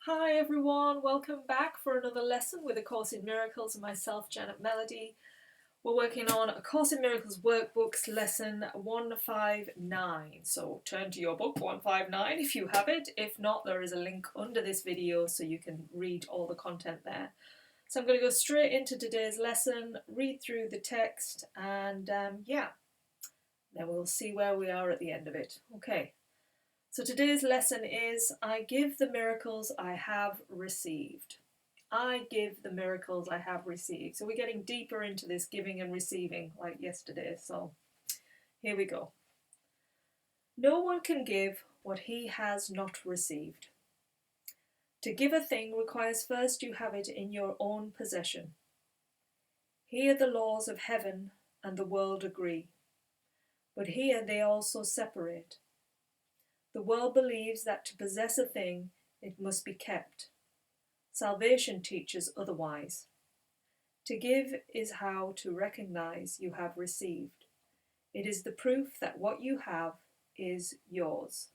Hi everyone, welcome back for another lesson with A Course in Miracles and myself, Janet Melody. We're working on A Course in Miracles workbooks lesson 159. So turn to your book 159 if you have it. If not, there is a link under this video so you can read all the content there. So I'm going to go straight into today's lesson, read through the text, and then we'll see where we are at the end of it. Okay. So today's lesson is, I give the miracles I have received. I give the miracles I have received. So we're getting deeper into this giving and receiving like yesterday. So here we go. No one can give what he has not received. To give a thing requires first you have it in your own possession. Here the laws of heaven and the world agree, but here they also separate. The world believes that to possess a thing, it must be kept. Salvation teaches otherwise. To give is how to recognize you have received. It is the proof that what you have is yours.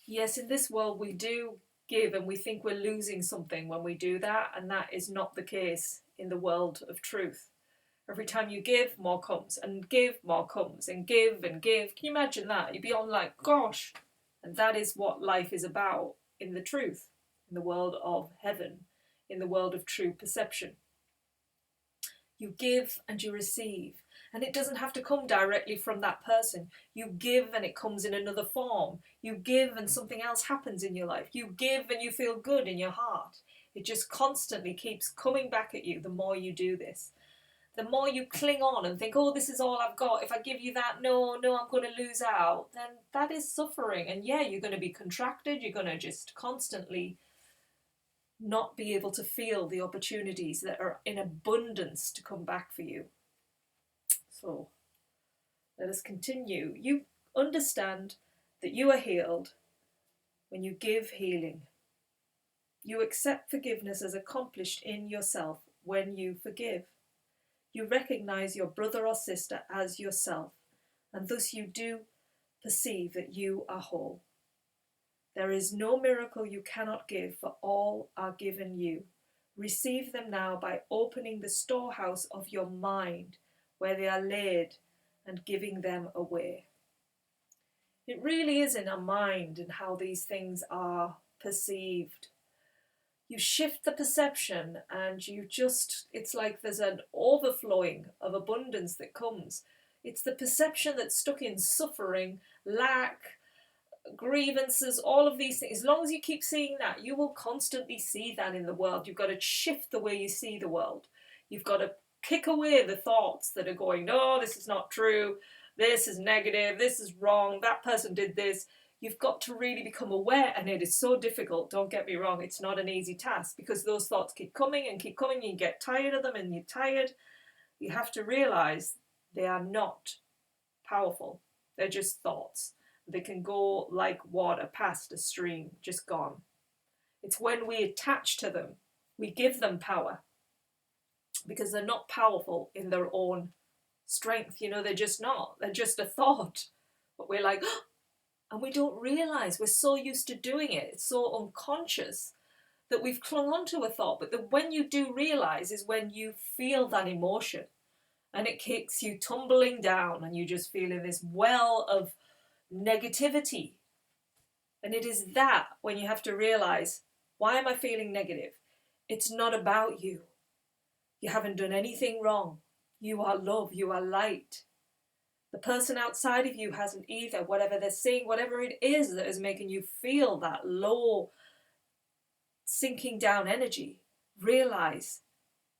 Yes, in this world we do give and we think we're losing something when we do that, and that is not the case in the world of truth. Every time you give, more comes, and give, more comes, and give and give. Can you imagine that? You'd be on like, gosh. And that is what life is about in the truth, in the world of heaven, in the world of true perception. You give and you receive. And it doesn't have to come directly from that person. You give and it comes in another form. You give and something else happens in your life. You give and you feel good in your heart. It just constantly keeps coming back at you the more you do this. The more you cling on and think, oh, this is all I've got. If I give you that, no, I'm going to lose out. Then that is suffering. And yeah, you're going to be contracted. You're going to just constantly not be able to feel the opportunities that are in abundance to come back for you. So let us continue. You understand that you are healed when you give healing. You accept forgiveness as accomplished in yourself when you forgive. You recognize your brother or sister as yourself, and thus you do perceive that you are whole. There is no miracle you cannot give, for all are given you. Receive them now by opening the storehouse of your mind, where they are laid, and giving them away. It really is in our mind and how these things are perceived. You shift the perception and it's like there's an overflowing of abundance that comes. It's the perception that's stuck in suffering, lack, grievances, all of these things. As long as you keep seeing that, you will constantly see that in the world. You've got to shift the way you see the world. You've got to kick away the thoughts that are going, no, this is not true, this is negative, this is wrong, that person did this. You've got to really become aware, and it is so difficult, don't get me wrong, it's not an easy task, because those thoughts keep coming and keep coming, you get tired of them and you're tired. You have to realize they are not powerful, they're just thoughts. They can go like water past a stream, just gone. It's when we attach to them, we give them power, because they're not powerful in their own strength. They're just not. They're just a thought. But we're like, oh, and we don't realize we're so used to doing it. It's so unconscious that we've clung onto a thought. But when you do realize is when you feel that emotion and it kicks you tumbling down and you just feel in this well of negativity. And it is that when you have to realize, why am I feeling negative? It's not about you. You haven't done anything wrong. You are love. You are light. The person outside of you hasn't either. Whatever they're saying, whatever it is that is making you feel that low, sinking down energy, realize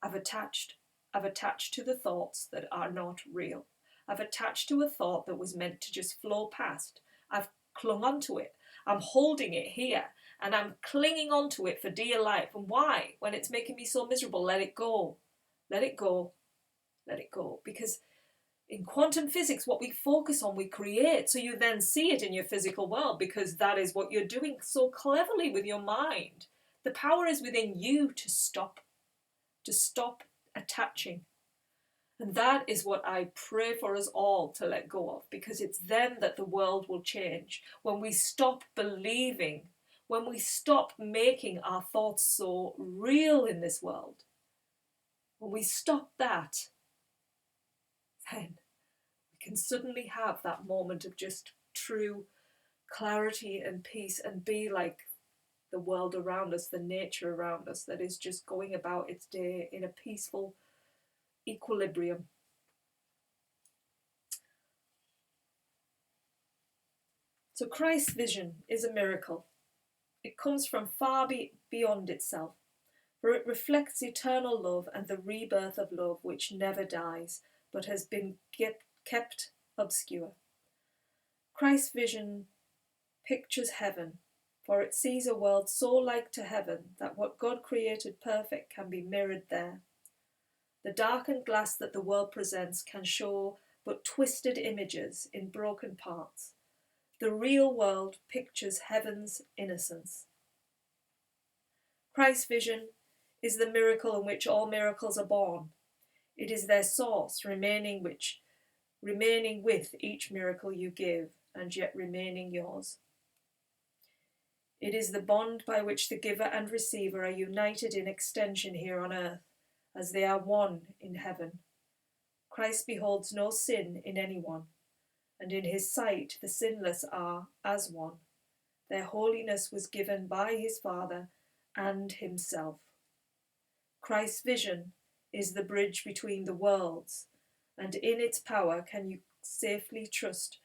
I've attached. I've attached to the thoughts that are not real. I've attached to a thought that was meant to just flow past. I've clung onto it. I'm holding it here and I'm clinging onto it for dear life. And why? When it's making me so miserable, let it go. Let it go. Let it go. Because in quantum physics, what we focus on, we create. So you then see it in your physical world, because that is what you're doing so cleverly with your mind. The power is within you to stop attaching. And that is what I pray for us all to let go of, because it's then that the world will change. When we stop believing, when we stop making our thoughts so real in this world, when we stop that, then we can suddenly have that moment of just true clarity and peace and be like the world around us, the nature around us, that is just going about its day in a peaceful equilibrium. So Christ's vision is a miracle. It comes from far beyond itself, for it reflects eternal love and the rebirth of love which never dies, but has been kept obscure. Christ's vision pictures heaven, for it sees a world so like to heaven that what God created perfect can be mirrored there. The darkened glass that the world presents can show but twisted images in broken parts. The real world pictures heaven's innocence. Christ's vision is the miracle in which all miracles are born. It is their source, remaining with each miracle you give, and yet remaining yours. It is the bond by which the giver and receiver are united in extension here on earth, as they are one in heaven. Christ beholds no sin in anyone, and in his sight the sinless are as one. Their holiness was given by his Father and himself. Christ's vision is the bridge between the worlds, and in its power can you safely trust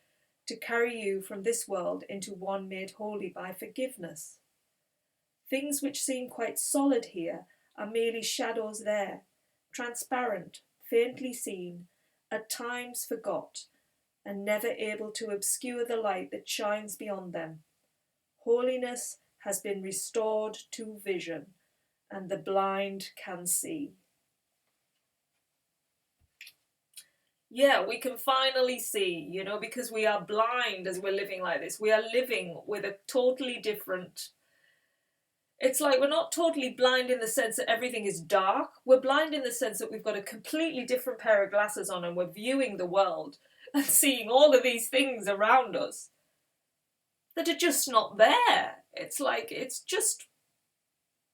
to carry you from this world into one made holy by forgiveness. Things which seem quite solid here are merely shadows there, transparent, faintly seen, at times forgot, and never able to obscure the light that shines beyond them. Holiness has been restored to vision, and the blind can see. Yeah, we can finally see, because we are blind as we're living like this. We are living with a totally different... It's like we're not totally blind in the sense that everything is dark. We're blind in the sense that we've got a completely different pair of glasses on and we're viewing the world and seeing all of these things around us that are just not there. It's like, it's just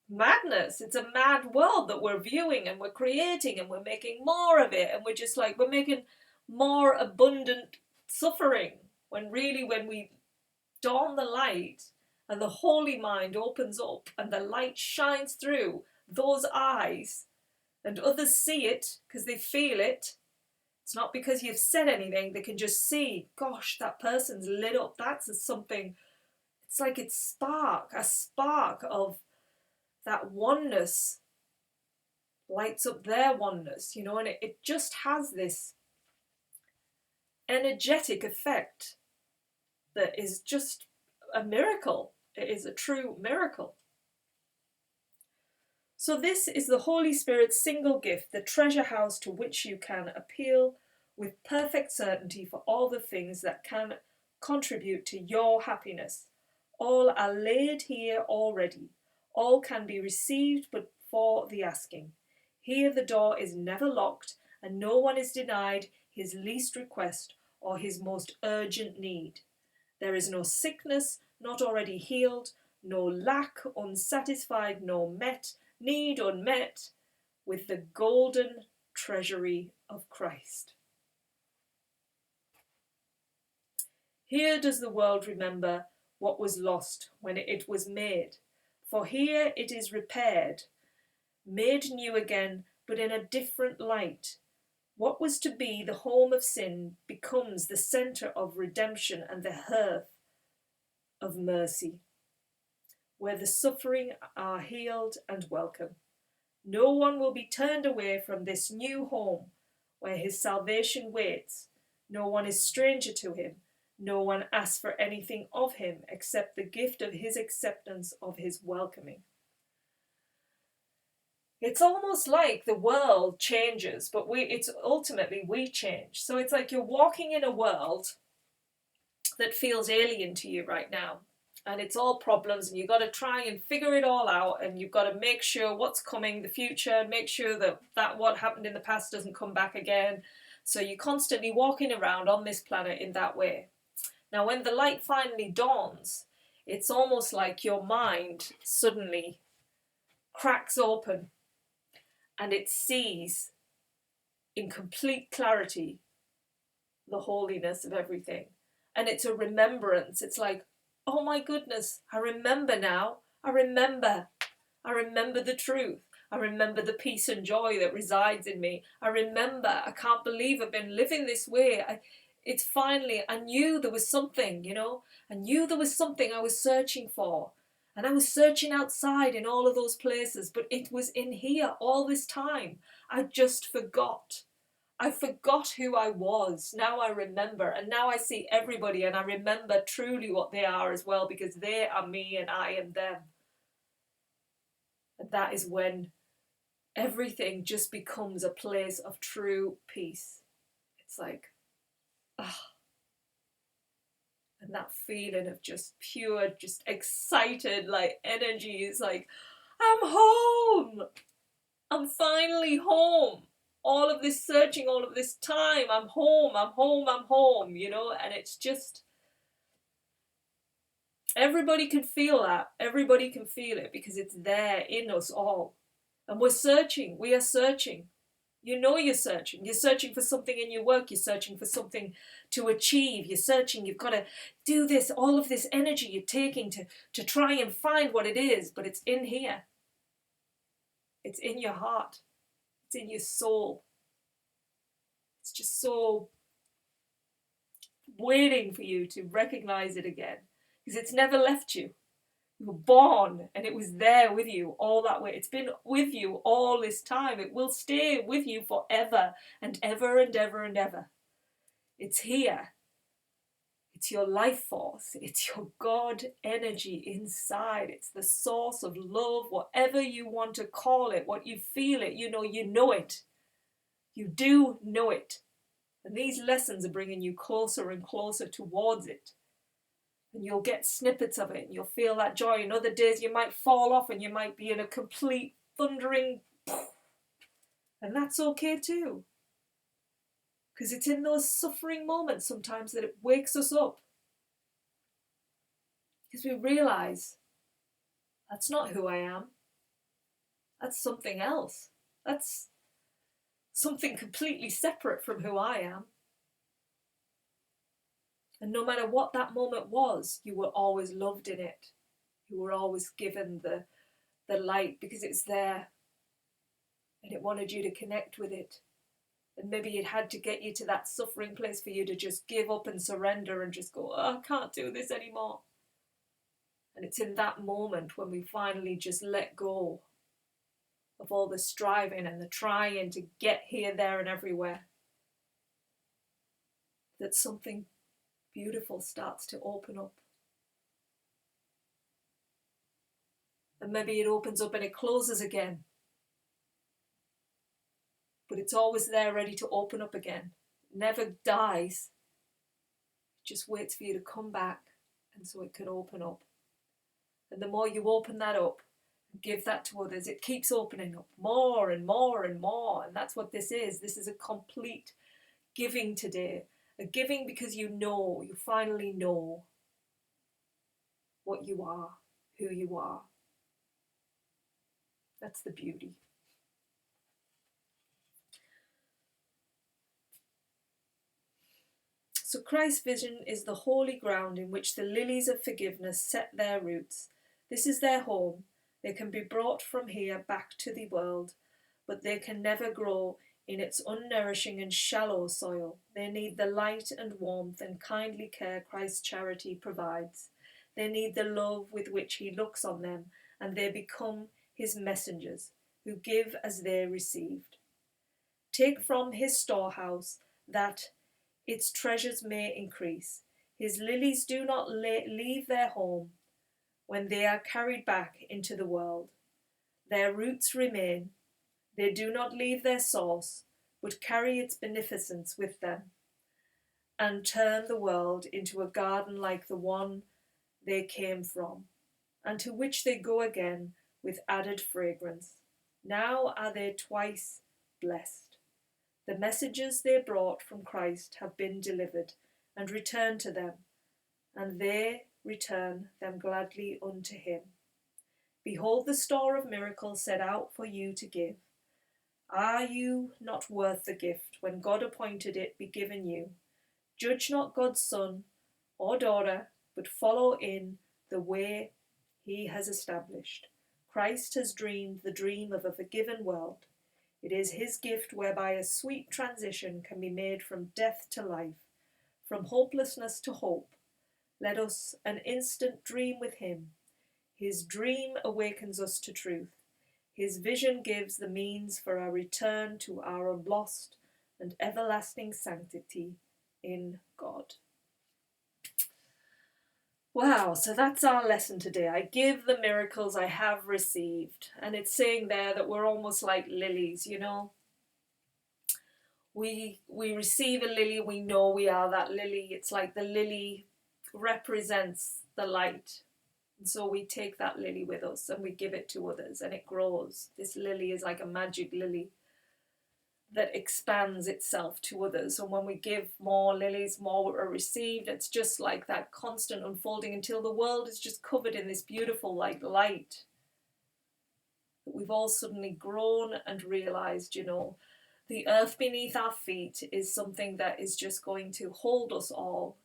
madness. It's a mad world that we're viewing and we're creating and we're making more of it, and we're just like, we're making more abundant suffering, when really, when we dawn the light and the holy mind opens up and the light shines through those eyes and others see it because they feel it. It's not because you've said anything, they can just see, gosh, that person's lit up. That's something, it's like a spark of that oneness lights up their oneness, and it just has this energetic effect that is just a miracle. It is a true miracle. So this is the Holy Spirit's single gift, the treasure house to which you can appeal with perfect certainty for all the things that can contribute to your happiness. All are laid here already. All can be received but for the asking. Here the door is never locked, and no one is denied his least request or his most urgent need. There is no sickness not already healed, no lack unsatisfied, no need unmet, with the golden treasury of Christ. Here does the world remember what was lost when it was made, for here it is repaired, made new again, but in a different light. What was to be the home of sin becomes the centre of redemption and the hearth of mercy, where the suffering are healed and welcome. No one will be turned away from this new home where his salvation waits. No one is stranger to him. No one asks for anything of him except the gift of his acceptance of his welcoming. It's almost like the world changes, but it's ultimately we change. So it's like you're walking in a world that feels alien to you right now. And it's all problems, and you've got to try and figure it all out, and you've got to make sure what's coming, the future, make sure that what happened in the past doesn't come back again. So you're constantly walking around on this planet in that way. Now, when the light finally dawns, it's almost like your mind suddenly cracks open and it sees in complete clarity the holiness of everything. And it's a remembrance. It's like, oh my goodness, I remember now. I remember the truth. I remember the peace and joy that resides in me. I remember, I can't believe I've been living this way. It's finally, I knew there was something, I knew there was something I was searching for. And I was searching outside in all of those places, but it was in here all this time. I just forgot. I forgot who I was. Now I remember, and now I see everybody, and I remember truly what they are as well, because they are me and I am them. And that is when everything just becomes a place of true peace. It's like, ah. And that feeling of just pure, just excited, like energy is like, I'm home. I'm finally home. All of this searching, all of this time, I'm home, I'm home, I'm home, and it's just, everybody can feel that. Everybody can feel it because it's there in us all. And we're searching, we are searching. You're searching. You're searching for something in your work. You're searching for something to achieve. You're searching. You've got to do this. All of this energy you're taking to try and find what it is. But it's in here. It's in your heart. It's in your soul. It's just so waiting for you to recognize it again. Because it's never left you. You were born and it was there with you all that way. It's been with you all this time. It will stay with you forever and ever and ever and ever. It's here. It's your life force. It's your God energy inside. It's the source of love, whatever you want to call it, what you feel it, you know it. You do know it. And these lessons are bringing you closer and closer towards it. And you'll get snippets of it and you'll feel that joy. And other days you might fall off and you might be in a complete thundering and that's okay too. Because it's in those suffering moments sometimes that it wakes us up. Because we realise that's not who I am. That's something else. That's something completely separate from who I am. And no matter what that moment was, you were always loved in it. You were always given the light because it's there. And it wanted you to connect with it. And maybe it had to get you to that suffering place for you to just give up and surrender and just go, oh, I can't do this anymore. And it's in that moment when we finally just let go of all the striving and the trying to get here, there and everywhere, that something beautiful starts to open up. And maybe it opens up and it closes again. But it's always there ready to open up again. It never dies. It just waits for you to come back and so it can open up. And the more you open that up and give that to others, it keeps opening up more and more and more. And that's what this is. This is a complete giving today. A giving because you finally know what you are, who you are. That's the beauty. So Christ's vision is the holy ground in which the lilies of forgiveness set their roots. This is their home. They can be brought from here back to the world, but they can never grow in its unnourishing and shallow soil. They need the light and warmth and kindly care Christ's charity provides. They need the love with which he looks on them, and they become his messengers, who give as they received. Take from his storehouse that its treasures may increase. His lilies do not leave their home when they are carried back into the world. Their roots remain. They do not leave their source, but carry its beneficence with them, and turn the world into a garden like the one they came from, and to which they go again with added fragrance. Now are they twice blessed. The messages they brought from Christ have been delivered and returned to them, and they return them gladly unto him. Behold the store of miracles set out for you to give. Are you not worth the gift when God appointed it be given you? Judge not God's son or daughter, but follow in the way he has established. Christ has dreamed the dream of a forgiven world. It is his gift whereby a sweet transition can be made from death to life, from hopelessness to hope. Let us an instant dream with him. His dream awakens us to truth. His vision gives the means for our return to our lost and everlasting sanctity in God. Wow, so that's our lesson today. I give the miracles I have received. And it's saying there that we're almost like lilies, you know. We receive a lily, we know we are that lily. It's like the lily represents the light. And so we take that lily with us and we give it to others and it grows. This lily is like a magic lily that expands itself to others. And when we give more lilies, more are received. It's just like that constant unfolding until the world is just covered in this beautiful like light. That we've all suddenly grown and realized, you know, the earth beneath our feet is something that is just going to hold us all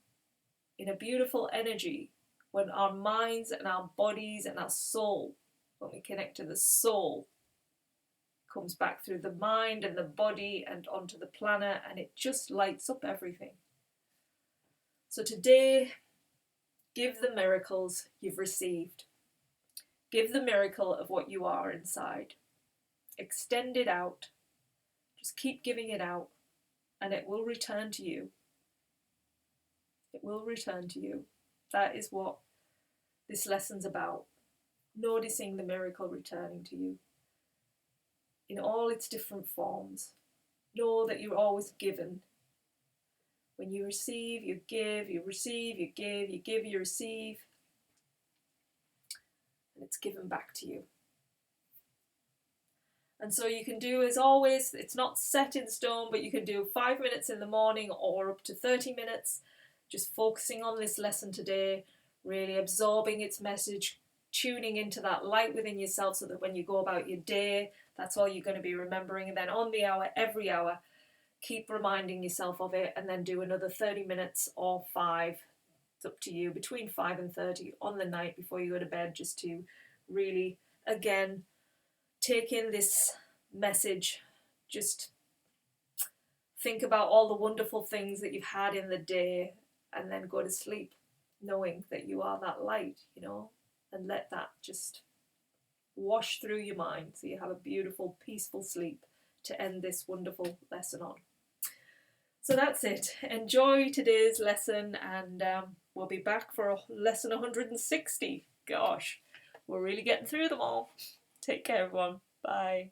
in a beautiful energy when our minds and our bodies and our soul, when we connect to the soul, comes back through the mind and the body and onto the planet, and it just lights up everything. So today, give the miracles you've received. Give the miracle of what you are inside. Extend it out. Just keep giving it out, and it will return to you. It will return to you. That is what this lesson's about. Noticing the miracle returning to you in all its different forms. Know that you're always given. When you receive, you give, you receive, you give, you give, you receive, and it's given back to you. And so you can do, as always, it's not set in stone, but you can do 5 minutes in the morning or up to 30 minutes, just focusing on this lesson today, really absorbing its message, tuning into that light within yourself so that when you go about your day, that's all you're going to be remembering. And then on the hour, every hour, keep reminding yourself of it, and then do another 30 minutes or 5. It's up to you, between 5 and 30 on the night before you go to bed, just to really, again, take in this message. Just think about all the wonderful things that you've had in the day, and then go to sleep knowing that you are that light, you know, and let that just wash through your mind so you have a beautiful, peaceful sleep to end this wonderful lesson on. So that's it. Enjoy today's lesson, and we'll be back for lesson 160. Gosh, we're really getting through them all. Take care, everyone. Bye.